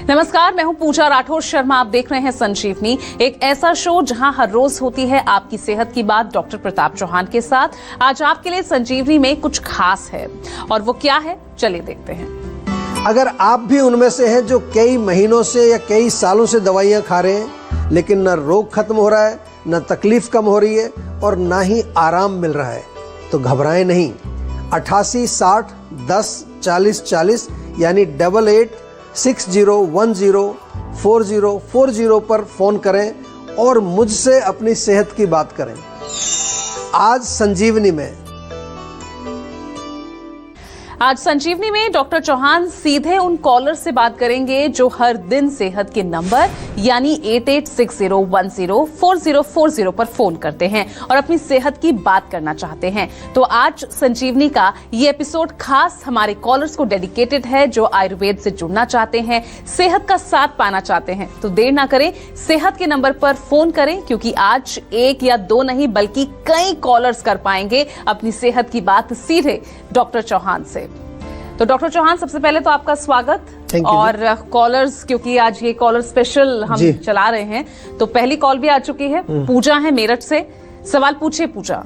नमस्कार, मैं हूं पूजा राठौर शर्मा। आप देख रहे हैं संजीवनी, एक ऐसा शो जहां हर रोज होती है आपकी सेहत की बात डॉक्टर प्रताप चौहान के साथ। आज आपके लिए संजीवनी में कुछ खास है, और वो क्या है, चलिए देखते हैं। अगर आप भी उनमें से हैं जो कई महीनों से या कई सालों से दवाइयां खा रहे हैं, लेकिन न रोग खत्म हो रहा है, न तकलीफ कम हो रही है और ना ही आराम मिल रहा है, तो घबराएं नहीं। 88 60 10 40 40 यानी 8860104040 पर फोन करें और मुझसे अपनी सेहत की बात करें। आज संजीवनी में डॉक्टर चौहान सीधे उन कॉलर से बात करेंगे जो हर दिन सेहत के नंबर यानी 8860104040 पर फोन करते हैं और अपनी सेहत की बात करना चाहते हैं। तो आज संजीवनी का ये एपिसोड खास हमारे कॉलर्स को डेडिकेटेड है जो आयुर्वेद से जुड़ना चाहते हैं, सेहत का साथ पाना चाहते हैं। तो देर ना करें, सेहत के नंबर पर फोन करें, क्योंकि आज एक या दो नहीं बल्कि कई कॉलर्स कर पाएंगे अपनी सेहत की बात सीधे डॉक्टर चौहान से। तो डॉक्टर चौहान, सबसे पहले तो आपका स्वागत। और कॉलर्स, क्योंकि आज ये कॉलर स्पेशल हम चला रहे हैं, तो पहली कॉल भी आ चुकी है। पूजा है मेरठ से, सवाल पूछे पूजा।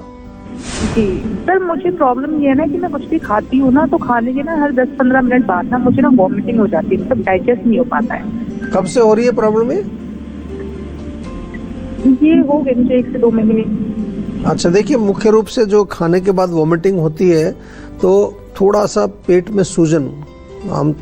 जी सर, मुझे प्रॉब्लम ये है ना कि मैं कुछ भी खाती हूँ ना, तो खाने के ना हर 10-15 मिनट बाद ना मुझे ना वॉमिटिंग हो जाती है, मतलब डाइजेस्ट नहीं हो पाता है। कब से हो रही है प्रॉब्लम? ये हो गए मुझे 1 से 2 महीने। अच्छा, देखिए, मुख्य रूप से जो खाने के बाद वॉमिटिंग होती है तो थोड़ा सा पेट में सूजन,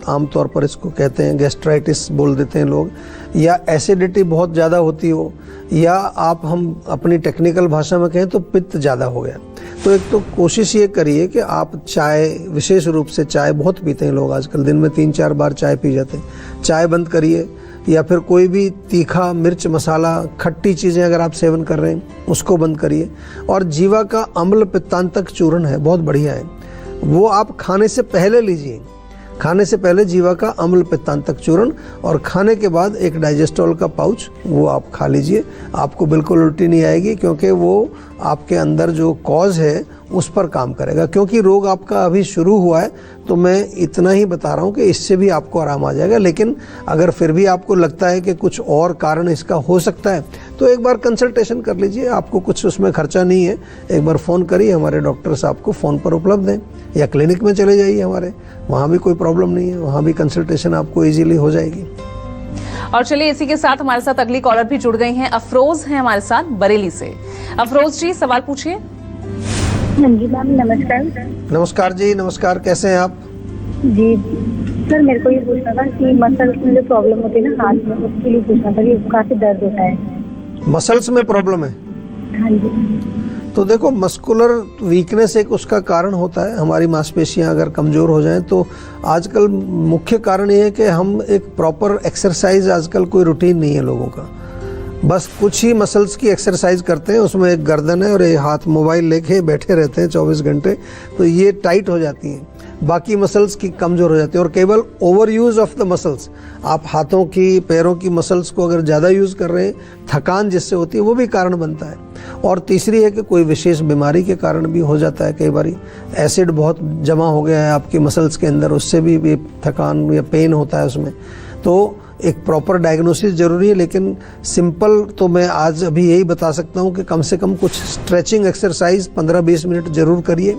आमतौर पर इसको कहते हैं गैस्ट्राइटिस बोल देते हैं लोग, या एसिडिटी बहुत ज़्यादा होती हो, या हम अपनी टेक्निकल भाषा में कहें तो पित्त ज़्यादा हो गया। तो एक तो कोशिश ये करिए कि आप चाय, विशेष रूप से चाय बहुत पीते हैं लोग आजकल, दिन में 3-4 बार चाय पी जाते हैं, चाय बंद करिए। या फिर कोई भी तीखा, मिर्च, मसाला, खट्टी चीज़ें अगर आप सेवन कर रहे हैं उसको बंद करिए। और जीवा का अम्ल पित्तांतक चूर्ण है, बहुत बढ़िया है, वो आप खाने से पहले लीजिए। खाने से पहले जीवा का अम्ल पित्तांतक चूर्ण, और खाने के बाद एक डाइजेस्टोल का पाउच वो आप खा लीजिए। आपको बिल्कुल उल्टी नहीं आएगी, क्योंकि वो आपके अंदर जो कॉज है उस पर काम करेगा। क्योंकि रोग आपका अभी शुरू हुआ है, तो मैं इतना ही बता रहा हूँ कि इससे भी आपको आराम आ जाएगा। लेकिन अगर फिर भी आपको लगता है कि कुछ और कारण इसका हो सकता है, तो एक बार कंसल्टेशन कर लीजिए। आपको कुछ उसमें खर्चा नहीं है। एक बार फ़ोन करिए, हमारे डॉक्टर्स आपको फ़ोन पर उपलब्ध हैं, या क्लिनिक में चले जाइए हमारे, वहाँ भी कोई प्रॉब्लम नहीं है, वहाँ भी कंसल्टेशन आपको ईजिली हो जाएगी। और चलिए, इसी के साथ हमारे साथ अगली कॉलर भी जुड़ गई हैं। अफरोज हैं हमारे साथ बरेली से। अफरोज जी, सवाल पूछिए। हाँ जी मैम, नमस्कार। नमस्कार जी, नमस्कार। कैसे हैं आप? जी सर, मेरे को ये पूछना था कि मसल्स में जो प्रॉब्लम होती है ना हाथ में, उसके लिए पूछना था कि काफी दर्द होता है। मसल्स में प्रॉब्लम है? हाँ जी। तो देखो, मस्कुलर वीकनेस एक उसका कारण होता है। हमारी मांसपेशियां अगर कमज़ोर हो जाएं, तो आजकल मुख्य कारण ये है कि हम एक प्रॉपर एक्सरसाइज, आजकल कोई रूटीन नहीं है लोगों का, बस कुछ ही मसल्स की एक्सरसाइज करते हैं, उसमें एक गर्दन है और एक हाथ मोबाइल लेके बैठे रहते हैं 24 घंटे, तो ये टाइट हो जाती हैं। बाकी मसल्स की कमज़ोर हो जाती है। और केवल over use of the muscles, आप हाथों की, पैरों की मसल्स को अगर ज़्यादा यूज़ कर रहे हैं, थकान जिससे होती है, वो भी कारण बनता है। और तीसरी है कि कोई विशेष बीमारी के कारण भी हो जाता है। कई बार एसिड बहुत जमा हो गया है आपकी मसल्स के अंदर, उससे भी थकान या पेन होता है उसमें। तो एक प्रॉपर डायग्नोसिस जरूरी है। लेकिन सिंपल तो मैं आज अभी यही बता सकता हूँ कि कम से कम कुछ स्ट्रेचिंग एक्सरसाइज 15-20 मिनट जरूर करिए।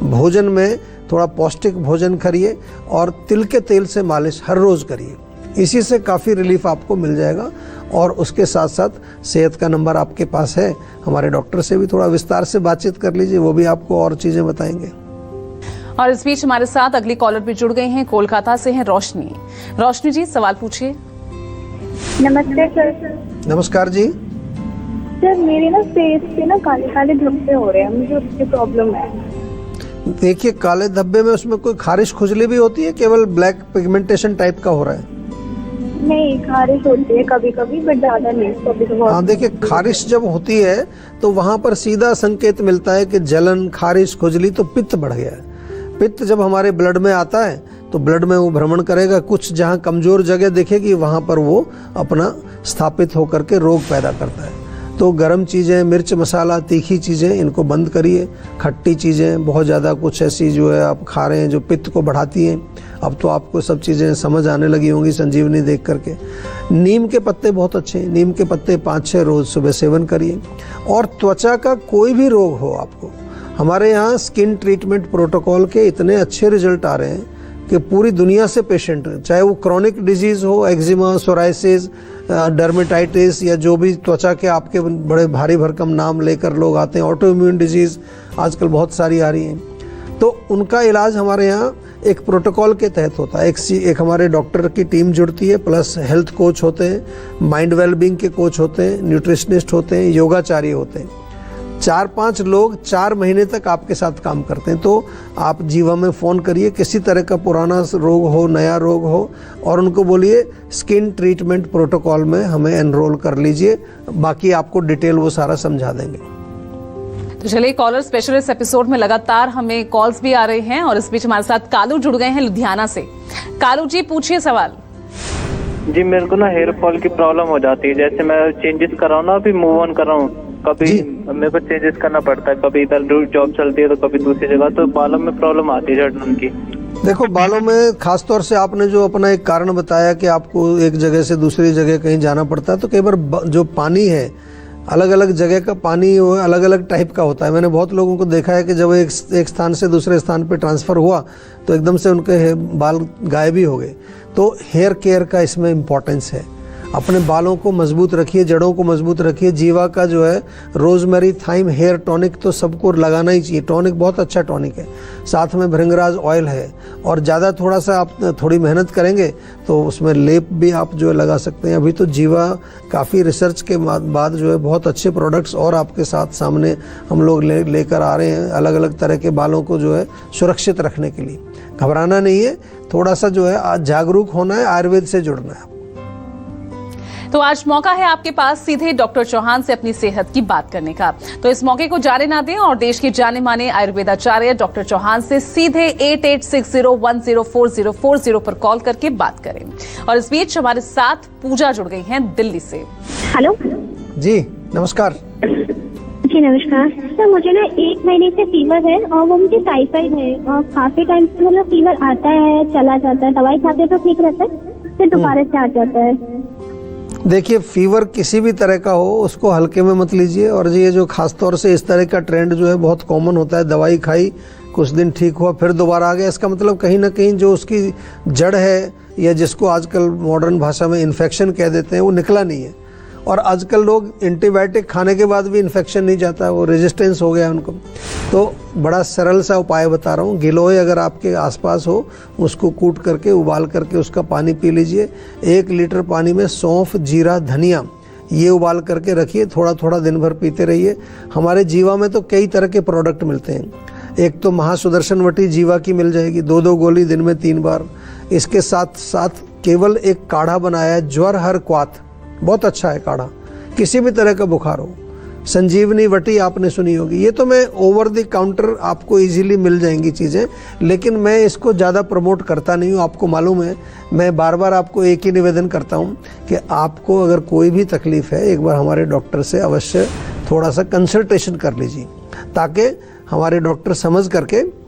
भोजन में थोड़ा पौष्टिक भोजन करिए, और तिल के तेल से मालिश हर रोज़ करिए। इसी से काफ़ी रिलीफ आपको मिल जाएगा। और उसके साथ साथ सेहत का नंबर आपके पास है, हमारे डॉक्टर से भी थोड़ा विस्तार से बातचीत कर लीजिए, वो भी आपको और चीज़ें बताएंगे। और इस बीच हमारे साथ अगली कॉलर भी जुड़ गई हैं, कोलकाता से हैं रोशनी। रोशनी जी, सवाल पूछिए। नमस्ते सर। नमस्कार जी। सर, मेरे ना फेस पे ना काले काले धब्बे हो रहे हैं, मुझे उसकी प्रॉब्लम है। देखिए, काले धब्बे में उसमें कोई खारिश खुजली भी होती है, केवल ब्लैक पिगमेंटेशन टाइप का हो रहा है? नहीं, खारिश होती है कभी कभी, बट ज्यादा नहीं, कभी कभी। हाँ, देखिए, खारिश जब होती है तो वहाँ पर सीधा संकेत मिलता है कि जलन, खारिश, खुजली, तो पित्त बढ़ गया है। पित्त जब हमारे ब्लड में आता है तो ब्लड में वो भ्रमण करेगा, कुछ जहाँ कमजोर जगह दिखेगी वहाँ पर वो अपना स्थापित होकर के रोग पैदा करता है। तो गर्म चीज़ें, मिर्च मसाला, तीखी चीज़ें इनको बंद करिए। खट्टी चीज़ें बहुत ज़्यादा कुछ ऐसी जो है आप खा रहे हैं जो पित्त को बढ़ाती हैं, अब तो आपको सब चीज़ें समझ आने लगी होंगी संजीवनी देख करके। नीम के पत्ते बहुत अच्छे हैं, नीम के पत्ते 5-6 रोज़ सुबह सेवन करिए। और त्वचा का कोई भी रोग हो आपको, हमारे यहाँ स्किन ट्रीटमेंट प्रोटोकॉल के इतने अच्छे रिजल्ट आ रहे हैं कि पूरी दुनिया से पेशेंट, चाहे वो क्रॉनिक डिजीज़ हो, एक्जिमा, सोराइसिस, डर्मेटाइटिस या जो भी त्वचा के आपके बड़े भारी भरकम नाम लेकर लोग आते हैं, ऑटो इम्यून डिजीज़ आजकल बहुत सारी आ रही हैं, तो उनका इलाज हमारे यहाँ एक प्रोटोकॉल के तहत होता है। एक हमारे डॉक्टर की टीम जुड़ती है, प्लस हेल्थ कोच होते हैं, माइंड वेलबींग के कोच होते हैं, न्यूट्रिशनिस्ट होते हैं, योगाचार्य होते हैं। 4-5 लोग 4 महीने तक आपके साथ काम करते हैं। तो आप जीवा में फ़ोन करिए, किसी तरह का पुराना रोग हो, नया रोग हो, और उनको बोलिए स्किन ट्रीटमेंट प्रोटोकॉल में हमें एनरोल कर लीजिए, बाकी आपको डिटेल वो सारा समझा देंगे। तो चलिए, कॉलर स्पेशल इस एपिसोड में लगातार हमें कॉल्स भी आ रहे हैं और इस बीच हमारे साथ कालू जुड़ गए हैं लुधियाना से। कालू जी, पूछिए सवाल। जी, मेरे को ना हेयर फॉल की प्रॉब्लम हो जाती है। जैसे मैं चेंजेस कर रहा हूँ ना, अभी मूव ऑन कर रहा हूँ, कभी मेरे को चेंजेस करना पड़ता है, कभी इधर जॉब चलती है तो कभी दूसरी जगह, तो बालों में प्रॉब्लम आती है झड़ने की। देखो, बालों में खासतौर से आपने जो अपना एक कारण बताया कि आपको एक जगह से दूसरी जगह कहीं जाना पड़ता है, तो कई बार जो पानी है, अलग अलग जगह का पानी अलग अलग टाइप का होता है। मैंने बहुत लोगों को देखा है कि जब एक स्थान से दूसरे स्थान पे ट्रांसफ़र हुआ तो एकदम से उनके बाल गायब ही हो गए। तो हेयर केयर का इसमें इम्पोर्टेंस है। अपने बालों को मजबूत रखिए, जड़ों को मजबूत रखिए। जीवा का जो है रोजमेरी थाइम हेयर टॉनिक तो सबको लगाना ही चाहिए। टॉनिक बहुत अच्छा टॉनिक है, साथ में भृंगराज ऑयल है, और ज़्यादा थोड़ा सा आप थोड़ी मेहनत करेंगे तो उसमें लेप भी आप जो है लगा सकते हैं। अभी तो जीवा काफ़ी रिसर्च के बाद जो है बहुत अच्छे प्रोडक्ट्स और आपके साथ सामने हम लोग लेकर आ रहे हैं, अलग अलग तरह के बालों को जो है सुरक्षित रखने के लिए। घबराना नहीं है, थोड़ा सा जो है जागरूक होना है, आयुर्वेद से जुड़ना है। तो आज मौका है आपके पास सीधे डॉक्टर चौहान से अपनी सेहत की बात करने का, तो इस मौके को जाने ना दें और देश के जाने माने आयुर्वेदाचार्य डॉक्टर चौहान से सीधे 8860104040 पर कॉल करके बात करें। और इस बीच हमारे साथ पूजा जुड़ गई हैं दिल्ली से। हेलो जी, नमस्कार। जी नमस्कार सर, मुझे ना 1 महीने से फीवर है और वो मुझे टाइफाइड है, और काफी टाइम से मतलब फीवर आता है चला जाता है, दवाई खाते तो ठीक रहता है, फिर दोबारा से आ जाता है। देखिए, फीवर किसी भी तरह का हो उसको हल्के में मत लीजिए। और ये जो खास तौर से इस तरह का ट्रेंड जो है बहुत कॉमन होता है, दवाई खाई, कुछ दिन ठीक हुआ, फिर दोबारा आ गया, इसका मतलब कहीं ना कहीं जो उसकी जड़ है, या जिसको आजकल मॉडर्न भाषा में इन्फेक्शन कह देते हैं, वो निकला नहीं है। और आजकल लोग एंटीबायोटिक खाने के बाद भी इन्फेक्शन नहीं जाता, वो रेजिस्टेंस हो गया उनको। तो बड़ा सरल सा उपाय बता रहा हूँ। गिलोय अगर आपके आसपास हो, उसको कूट करके उबाल करके उसका पानी पी लीजिए। 1 लीटर पानी में सौंफ, जीरा, धनिया ये उबाल करके रखिए, थोड़ा थोड़ा दिन भर पीते रहिए। हमारे जीवा में तो कई तरह के प्रोडक्ट मिलते हैं। एक तो महासुदर्शन वटी जीवा की मिल जाएगी, 2-2 गोली दिन में 3 बार। इसके साथ साथ केवल एक काढ़ा बनाया है, ज्वर हर क्वाथ, बहुत अच्छा है काढ़ा, किसी भी तरह का बुखार हो। संजीवनी वटी आपने सुनी होगी, ये तो मैं ओवर द काउंटर आपको इजीली मिल जाएंगी चीज़ें, लेकिन मैं इसको ज़्यादा प्रमोट करता नहीं हूँ। आपको मालूम है, मैं बार बार आपको एक ही निवेदन करता हूँ कि आपको अगर कोई भी तकलीफ़ है, एक बार हमारे डॉक्टर से अवश्य थोड़ा सा कंसल्टेशन कर लीजिए, ताकि हमारे डॉक्टर समझ करके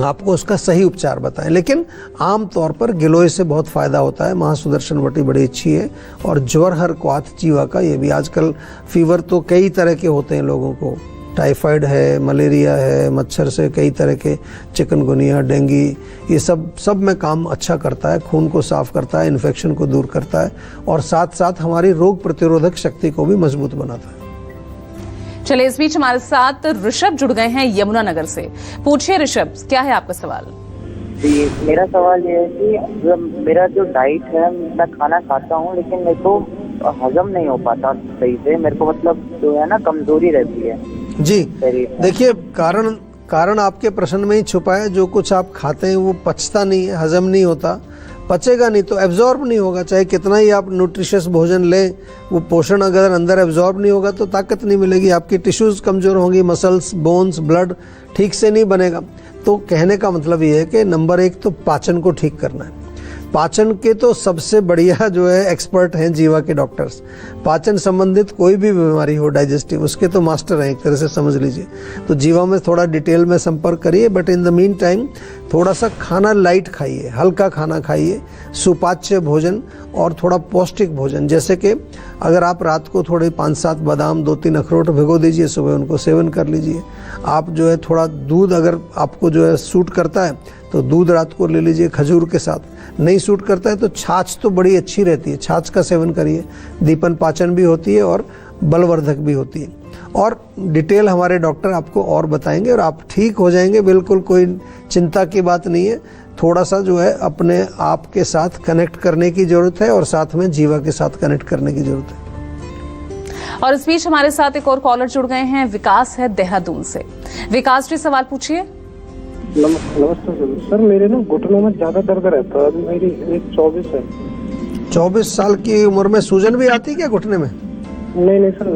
आपको उसका सही उपचार बताएं। लेकिन आम तौर पर गिलोय से बहुत फ़ायदा होता है। महासुदर्शन वटी बड़ी अच्छी है। और ज्वर हर क्वाथ जीवा का, ये भी आजकल फीवर तो कई तरह के होते हैं लोगों को, टाइफाइड है, मलेरिया है, मच्छर से कई तरह के, चिकनगुनिया, डेंगू, ये सब में काम अच्छा करता है। खून को साफ करता है, इन्फेक्शन को दूर करता है, और साथ साथ हमारी रोग प्रतिरोधक शक्ति को भी मजबूत बनाता है। चलिए, इस बीच हमारे साथ ऋषभ जुड़ गए हैं यमुनानगर से। पूछिए ऋषभ, क्या है आपका सवाल? जी, मेरा सवाल ये है कि मेरा जो डाइट है, मैं खाना खाता हूँ लेकिन मेरे को हजम नहीं हो पाता सही से। मेरे को मतलब जो है ना, कमजोरी रहती है जी। देखिए, कारण आपके प्रश्न में ही छुपा है। जो कुछ आप खाते हैं वो पचता नहीं है, हजम नहीं होता, पचेगा नहीं तो एब्जॉर्ब नहीं होगा। चाहे कितना ही आप न्यूट्रिशियस भोजन लें, वो पोषण अगर अंदर एब्जॉर्ब नहीं होगा तो ताकत नहीं मिलेगी, आपकी टिश्यूज कमज़ोर होंगी, मसल्स, बोन्स, ब्लड ठीक से नहीं बनेगा। तो कहने का मतलब ये है कि नंबर 1 तो पाचन को ठीक करना है। पाचन के तो सबसे बढ़िया जो है एक्सपर्ट हैं जीवा के डॉक्टर्स। पाचन संबंधित कोई भी बीमारी हो डाइजेस्टिव, उसके तो मास्टर हैं एक तरह से समझ लीजिए। तो जीवा में थोड़ा डिटेल में संपर्क करिए, but in the mean time थोड़ा सा खाना लाइट खाइए, हल्का खाना खाइए, सुपाच्य भोजन और थोड़ा पौष्टिक भोजन। जैसे कि अगर आप रात को थोड़े 5-7 बादाम, 2-3 अखरोट भिगो दीजिए, सुबह उनको सेवन कर लीजिए। आप जो है थोड़ा दूध, अगर आपको जो है सूट करता है तो दूध रात को ले लीजिए खजूर के साथ। नहीं सूट करता है तो छाछ तो बड़ी अच्छी रहती है, छाछ का सेवन करिए। दीपन पाचन भी होती है और बलवर्धक भी होती है। और डिटेल हमारे डॉक्टर आपको और बताएंगे और आप ठीक हो जाएंगे, बिल्कुल कोई चिंता की बात नहीं है। थोड़ा सा जो है अपने आप के साथ कनेक्ट करने की जरूरत है और साथ में जीवा के साथ कनेक्ट करने की जरूरत है। और इस बीच हमारे साथ एक और कॉलर जुड़ गए हैं, विकास है देहरादून से। विकास जी सवाल पूछिए। नमस्ते सर, मेरे ना घुटनों में ज्यादा दर्द रहता है। अभी मेरी एज 24 है। 24 साल की उम्र में सूजन भी आती है क्या घुटने में? नहीं सर,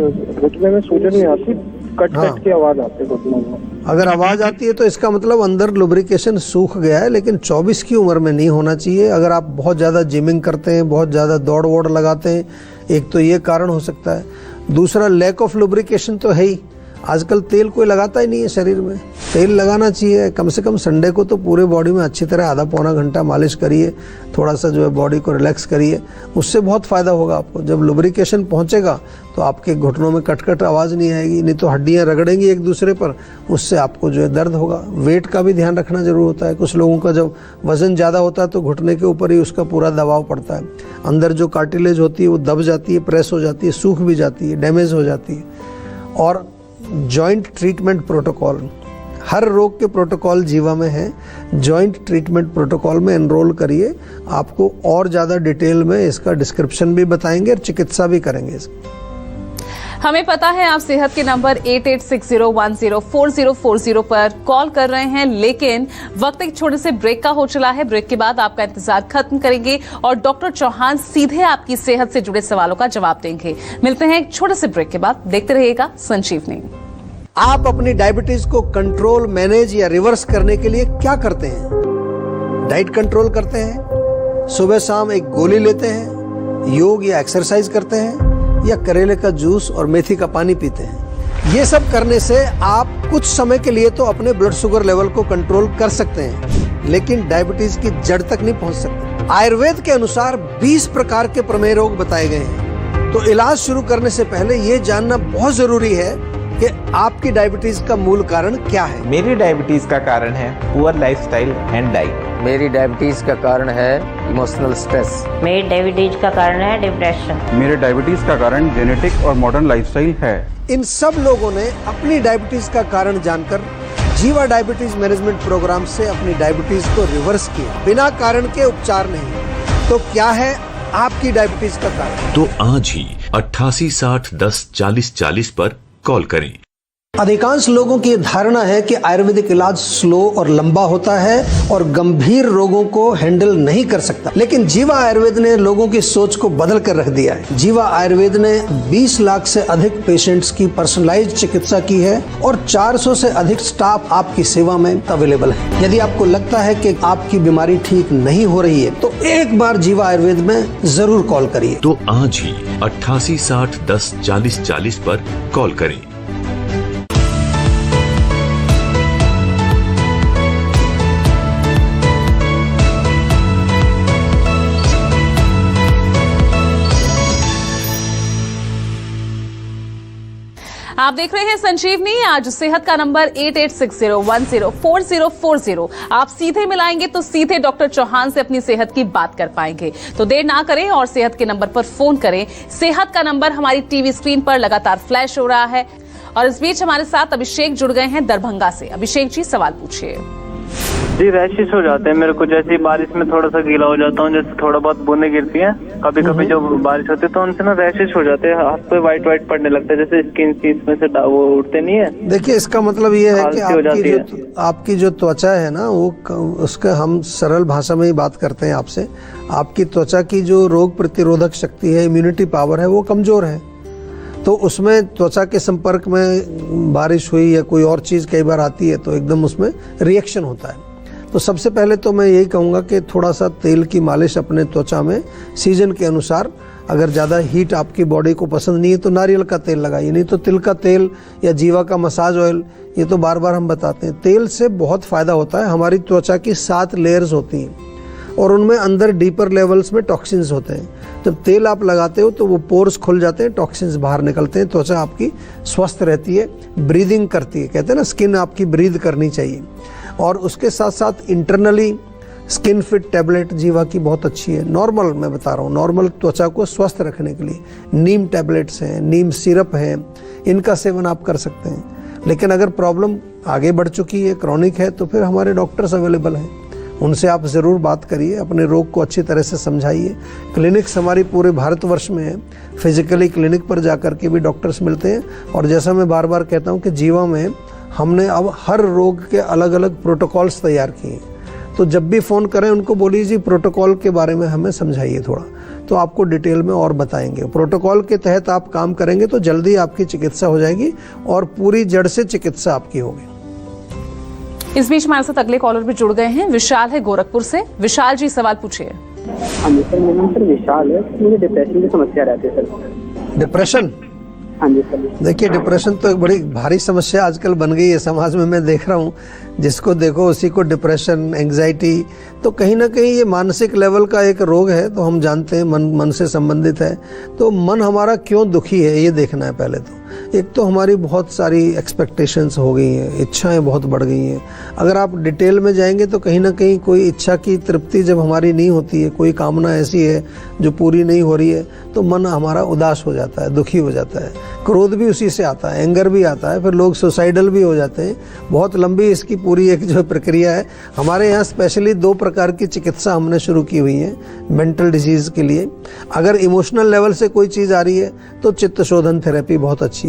घुटने में सूजन नहीं आती, कट हाँ। कट की आवाज आती है घुटनों में। अगर आवाज आती है तो इसका मतलब अंदर लुब्रिकेशन सूख गया है, लेकिन 24 की उम्र में नहीं होना चाहिए। अगर आप बहुत ज्यादा जिमिंग करते हैं, बहुत ज्यादा दौड़ वोड़ लगाते हैं, एक तो ये कारण हो सकता है। दूसरा लैक ऑफ लुब्रिकेशन तो है ही। आजकल तेल कोई लगाता ही नहीं है शरीर में, तेल लगाना चाहिए। कम से कम संडे को तो पूरे बॉडी में अच्छी तरह आधा पौना घंटा मालिश करिए, थोड़ा सा जो है बॉडी को रिलैक्स करिए, उससे बहुत फायदा होगा आपको। जब लुब्रिकेशन पहुंचेगा तो आपके घुटनों में कटकट आवाज नहीं आएगी, नहीं तो हड्डियां रगड़ेंगी एक दूसरे पर, उससे आपको जो है दर्द होगा। वेट का भी ध्यान रखना जरूर होता है। कुछ लोगों का जब वजन ज्यादा होता है तो घुटने के ऊपर ही उसका पूरा दबाव पड़ता है, अंदर जो कार्टिलेज होती है वो दब जाती है, प्रेस हो जाती है, सूख भी जाती है, डैमेज हो जाती है। और जॉइंट ट्रीटमेंट प्रोटोकॉल, हर रोग के प्रोटोकॉल जीवा में है। जॉइंट ट्रीटमेंट प्रोटोकॉल में एनरोल करिए, आपको और ज़्यादा डिटेल में इसका डिस्क्रिप्शन भी बताएंगे और चिकित्सा भी करेंगे। हमें पता है आप सेहत के नंबर 8860104040 पर कॉल कर रहे हैं, लेकिन वक्त एक छोटे से ब्रेक का हो चला है। ब्रेक के बाद आपका इंतजार खत्म करेंगे और डॉक्टर चौहान सीधे आपकी सेहत से जुड़े सवालों का जवाब देंगे। मिलते हैं एक छोटे से ब्रेक के बाद, देखते रहिएगा संजीवनी। आप अपनी डायबिटीज को कंट्रोल, मैनेज या रिवर्स करने के लिए क्या करते हैं? डाइट कंट्रोल करते हैं, सुबह शाम एक गोली लेते हैं, योग या एक्सरसाइज करते हैं, या करेले का जूस और मेथी का पानी पीते हैं। ये सब करने से आप कुछ समय के लिए तो अपने ब्लड शुगर लेवल को कंट्रोल कर सकते हैं, लेकिन डायबिटीज की जड़ तक नहीं पहुंच सकते। आयुर्वेद के अनुसार 20 प्रकार के प्रमेय रोग बताए गए हैं। तो इलाज शुरू करने से पहले ये जानना बहुत जरूरी है कि आपकी डायबिटीज का मूल कारण क्या है। मेरी डायबिटीज का कारण है पुअर लाइफस्टाइल एंड डाइट। मेरी डायबिटीज का कारण है इमोशनल स्ट्रेस। मेरी डायबिटीज का कारण है डिप्रेशन। मेरे डायबिटीज का कारण जेनेटिक और मॉडर्न लाइफस्टाइल है। इन सब लोगों ने अपनी डायबिटीज का कारण जानकर जीवा डायबिटीज मैनेजमेंट प्रोग्राम से अपनी डायबिटीज को रिवर्स किया, बिना कारण के उपचार नहीं। तो क्या है आपकी डायबिटीज का कारण? तो आज ही 88 60 10 40 40 पर कॉल करें। अधिकांश लोगों की धारणा है कि आयुर्वेदिक इलाज स्लो और लंबा होता है और गंभीर रोगों को हैंडल नहीं कर सकता, लेकिन जीवा आयुर्वेद ने लोगों की सोच को बदल कर रख दिया है। जीवा आयुर्वेद ने 20 लाख से अधिक पेशेंट्स की पर्सनलाइज्ड चिकित्सा की है और 400 से अधिक स्टाफ आपकी सेवा में अवेलेबल है। यदि आपको लगता है कि आपकी बीमारी ठीक नहीं हो रही है तो एक बार जीवा आयुर्वेद में जरूर कॉल करिए। तो आज ही 88 60 10 40 40 पर कॉल करें। आप देख रहे हैं संजीवनी। आज सेहत का नंबर 8860104040। आप सीधे मिलाएंगे तो सीधे डॉक्टर चौहान से अपनी सेहत की बात कर पाएंगे। तो देर ना करें और सेहत के नंबर पर फोन करें। सेहत का नंबर हमारी टीवी स्क्रीन पर लगातार फ्लैश हो रहा है। और इस बीच हमारे साथ अभिषेक जुड़ गए हैं दरभंगा से। अभिषेक जी सवाल पूछिए। जी रैशेस हो जाते हैं मेरे को, जैसे बारिश में थोड़ा सा गीला हो जाता हूँ, जैसे थोड़ा बहुत बूंदें गिरती हैं कभी कभी जो बारिश होती है तो उनसे ना रैशेस हो जाते हैं, हाथ पे वाइट वाइट पड़ने लगता है, जैसे स्किन में से वो उठते नहीं है। देखिए इसका मतलब ये है कि आपकी जो त्वचा है ना, वो उसका हम सरल भाषा में ही बात करते हैं आपसे। आपकी त्वचा की जो रोग प्रतिरोधक शक्ति है, इम्यूनिटी पावर है, वो कमजोर है। तो उसमें त्वचा के संपर्क में बारिश हुई या कोई और चीज कई बार आती है तो एकदम उसमें रिएक्शन होता है। तो तो सबसे पहले तो मैं यही कहूँगा कि थोड़ा सा तेल की मालिश अपने त्वचा में सीजन के अनुसार, अगर ज़्यादा हीट आपकी बॉडी को पसंद नहीं है तो नारियल का तेल लगाइए, नहीं तो तिल का तेल या जीवा का मसाज ऑयल, ये तो बार बार हम बताते हैं। तेल से बहुत फ़ायदा होता है। हमारी त्वचा की 7 लेयर्स होती हैं और उनमें अंदर डीपर लेवल्स में टॉक्सिन्स होते हैं। जब तेल आप लगाते हो तो वो पोर्स खुल जाते हैं, टॉक्सिन्स बाहर निकलते हैं, त्वचा आपकी स्वस्थ रहती है, ब्रीदिंग करती है। कहते हैं ना, स्किन आपकी ब्रीद करनी चाहिए। और उसके साथ साथ इंटरनली स्किन फिट टैबलेट जीवा की बहुत अच्छी है। नॉर्मल मैं बता रहा हूँ, नॉर्मल त्वचा को स्वस्थ रखने के लिए नीम टैबलेट्स हैं, नीम सिरप हैं, इनका सेवन आप कर सकते हैं। लेकिन अगर प्रॉब्लम आगे बढ़ चुकी है, क्रॉनिक है, तो फिर हमारे डॉक्टर्स अवेलेबल हैं, उनसे आप ज़रूर बात करिए, अपने रोग को अच्छी तरह से समझाइए। क्लिनिक्स हमारी पूरे भारतवर्ष में है, फिजिकली क्लिनिक पर जाकर के भी डॉक्टर्स मिलते हैं। और जैसा मैं बार बार कहता हूँ कि जीवा में हमने अब हर रोग के अलग अलग प्रोटोकॉल्स तैयार किए हैं। तो जब भी फ़ोन करें उनको बोलिए जी प्रोटोकॉल के बारे में हमें समझाइए थोड़ा, तो आपको डिटेल में और बताएंगे। प्रोटोकॉल के तहत आप काम करेंगे तो जल्दी आपकी चिकित्सा हो जाएगी और पूरी जड़ से चिकित्सा आपकी होगी। इस बीच हमारे साथ अगले कॉलर भी जुड़ गए हैं। विशाल है गोरखपुर से। विशाल जी, सवाल पूछिए। हाँ जी सर, मेरा नाम सर विशाल है। मुझे डिप्रेशन की समस्या रहती है सर। डिप्रेशन? हाँ जी सर। देखिए, डिप्रेशन तो एक बड़ी भारी समस्या आजकल बन गई है समाज में। मैं देख रहा हूँ, जिसको देखो उसी को डिप्रेशन, एंग्जाइटी। तो कहीं ना कहीं ये मानसिक लेवल का एक रोग है। तो हम जानते हैं मन से संबंधित है। तो मन हमारा क्यों दुखी है ये देखना है पहले तो। एक तो हमारी बहुत सारी एक्सपेक्टेशंस हो गई हैं, इच्छाएं बहुत बढ़ गई हैं। अगर आप डिटेल में जाएंगे तो कहीं ना कहीं कोई इच्छा की तृप्ति जब हमारी नहीं होती है, कोई कामना ऐसी है जो पूरी नहीं हो रही है, तो मन हमारा उदास हो जाता है, दुखी हो जाता है। क्रोध भी उसी से आता है, एंगर भी आता है, फिर लोग सुसाइडल भी हो जाते हैं। बहुत लंबी इसकी पूरी एक जो प्रक्रिया है। हमारे यहाँ स्पेशली 2 प्रकार की चिकित्सा हमने शुरू की हुई है मेंटल डिजीज़ के लिए। अगर इमोशनल लेवल से कोई चीज़ आ रही है तो चित्त शोधन थेरेपी बहुत अच्छी है।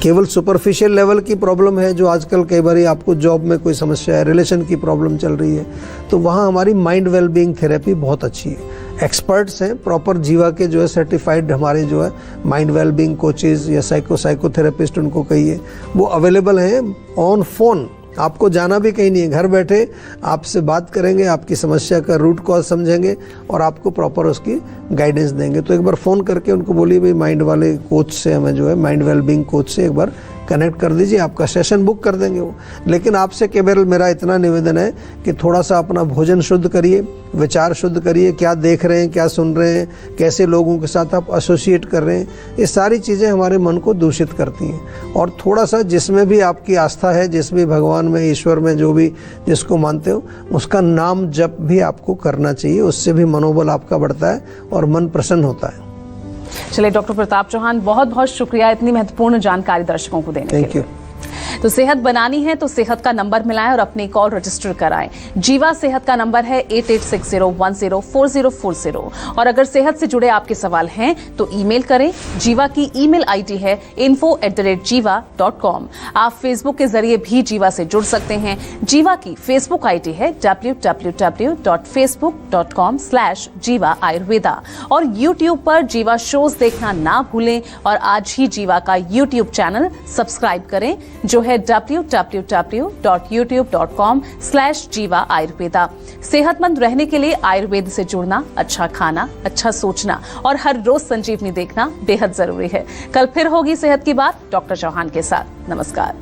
केवल सुपरफिशियल लेवल की प्रॉब्लम है, जो आजकल कई बार आपको जॉब में कोई समस्या है, रिलेशन की प्रॉब्लम चल रही है, तो वहाँ हमारी माइंड वेलबींग थेरेपी बहुत अच्छी है। एक्सपर्ट्स हैं, प्रॉपर जीवा के जो है सर्टिफाइड हमारे जो है माइंड वेलबींग कोचेज़ या साइकोथेरेपिस्ट उनको कहिए, वो अवेलेबल हैं ऑन फोन। आपको जाना भी कहीं नहीं है, घर बैठे आपसे बात करेंगे, आपकी समस्या का रूट कॉज समझेंगे और आपको प्रॉपर उसकी गाइडेंस देंगे। तो एक बार फ़ोन करके उनको बोलिए भाई माइंड वाले कोच से हमें जो है माइंड वेलबींग कोच से एक बार कनेक्ट कर दीजिए, आपका सेशन बुक कर देंगे वो। लेकिन आपसे केवल मेरा इतना निवेदन है कि थोड़ा सा अपना भोजन शुद्ध करिए, विचार शुद्ध करिए, क्या देख रहे हैं, क्या सुन रहे हैं, कैसे लोगों के साथ आप एसोसिएट कर रहे हैं, ये सारी चीज़ें हमारे मन को दूषित करती हैं। और थोड़ा सा जिसमें भी आपकी आस्था है, जिस भी भगवान में, ईश्वर में, जो भी जिसको मानते हो, उसका नाम जप भी आपको करना चाहिए। उससे भी मनोबल आपका बढ़ता है और मन प्रसन्न होता है। चलिए डॉक्टर प्रताप चौहान, बहुत बहुत शुक्रिया इतनी महत्वपूर्ण जानकारी दर्शकों को देने के लिए। Thank you. तो सेहत बनानी है तो सेहत का नंबर मिलाएं और अपनी कॉल रजिस्टर कराएं। जीवा सेहत का नंबर है 8860104040। और अगर सेहत से जुड़े आपके सवाल हैं तो ईमेल करें। जीवा की ईमेल आईडी है info@jiva.com। आप फेसबुक के जरिए भी जीवा से जुड़ सकते हैं। जीवा की फेसबुक आईडी है www.facebook.com/jiva ayurveda। और यूट्यूब पर जीवा शोज देखना ना भूलें और आज ही जीवा का यूट्यूब चैनल सब्सक्राइब करें, जो है www.youtube.com/jiva ayurveda। सेहतमंद रहने के लिए आयुर्वेद से जुड़ना, अच्छा खाना, अच्छा सोचना और हर रोज संजीवनी देखना बेहद जरूरी है। कल फिर होगी सेहत की बात डॉक्टर चौहान के साथ। नमस्कार।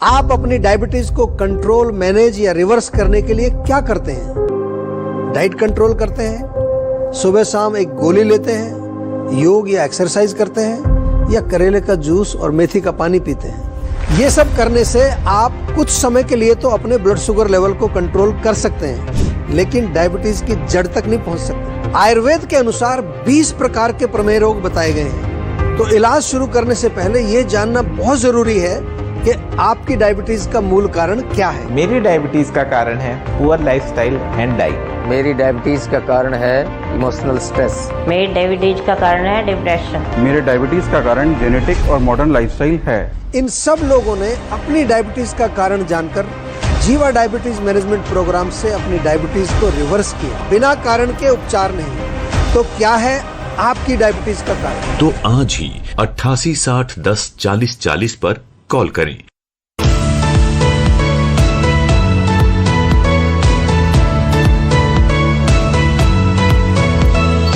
आप अपनी डायबिटीज को कंट्रोल, मैनेज या रिवर्स करने के लिए क्या करते हैं? डाइट कंट्रोल करते हैं, सुबह शाम एक गोली लेते हैं, योग या एक्सरसाइज करते हैं, या करेले का जूस और मेथी का पानी पीते हैं? ये सब करने से आप कुछ समय के लिए तो अपने ब्लड शुगर लेवल को कंट्रोल कर सकते हैं, लेकिन डायबिटीज की जड़ तक नहीं पहुंच सकते। आयुर्वेद के अनुसार 20 प्रकार के प्रमेय रोग बताए गए हैं। तो इलाज शुरू करने से पहले ये जानना बहुत जरूरी है कि आपकी डायबिटीज का मूल कारण क्या है। मेरी डायबिटीज का कारण है पुअर लाइफस्टाइल एंड डाइट। मेरी डायबिटीज का कारण है इमोशनल स्ट्रेस। मेरी डायबिटीज का कारण है डिप्रेशन। मेरे डायबिटीज का कारण जेनेटिक और मॉडर्न लाइफस्टाइल है। इन सब लोगों ने अपनी डायबिटीज का कारण जानकर जीवा डायबिटीज मैनेजमेंट प्रोग्राम से अपनी डायबिटीज को रिवर्स किया, बिना कारण के उपचार नहीं। तो क्या है आपकी डायबिटीज का कारण? तो आज ही 8860104040 पर कॉल करें।